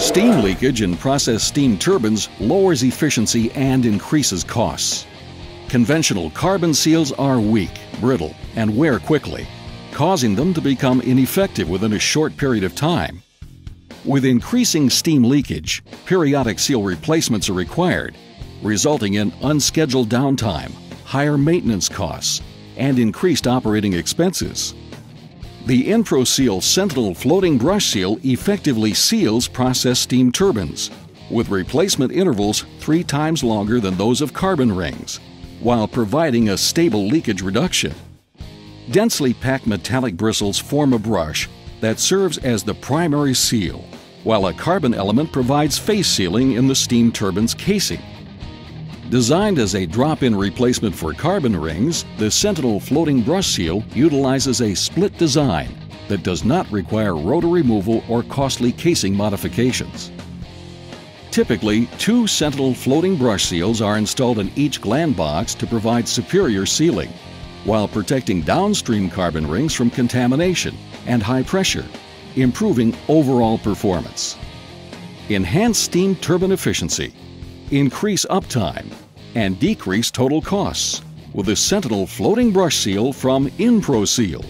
Steam leakage in process steam turbines lowers efficiency and increases costs. Conventional carbon seals are weak, brittle, and wear quickly, causing them to become ineffective within a short period of time. With increasing steam leakage, periodic seal replacements are required, resulting in unscheduled downtime, higher maintenance costs, and increased operating expenses. The Inpro Seal Sentinel Floating Brush Seal effectively seals process steam turbines, with replacement intervals 3 times longer than those of carbon rings, while providing a stable leakage reduction. Densely packed metallic bristles form a brush that serves as the primary seal, while a carbon element provides face sealing in the steam turbine's casing. Designed as a drop-in replacement for carbon rings, the Sentinel Floating Brush Seal utilizes a split design that does not require rotor removal or costly casing modifications. Typically, 2 Sentinel Floating Brush Seals are installed in each gland box to provide superior sealing, while protecting downstream carbon rings from contamination and high pressure, improving overall performance. Enhance steam turbine efficiency, increase uptime, and decrease total costs with the Sentinel Floating Brush Seal from Inpro Seal.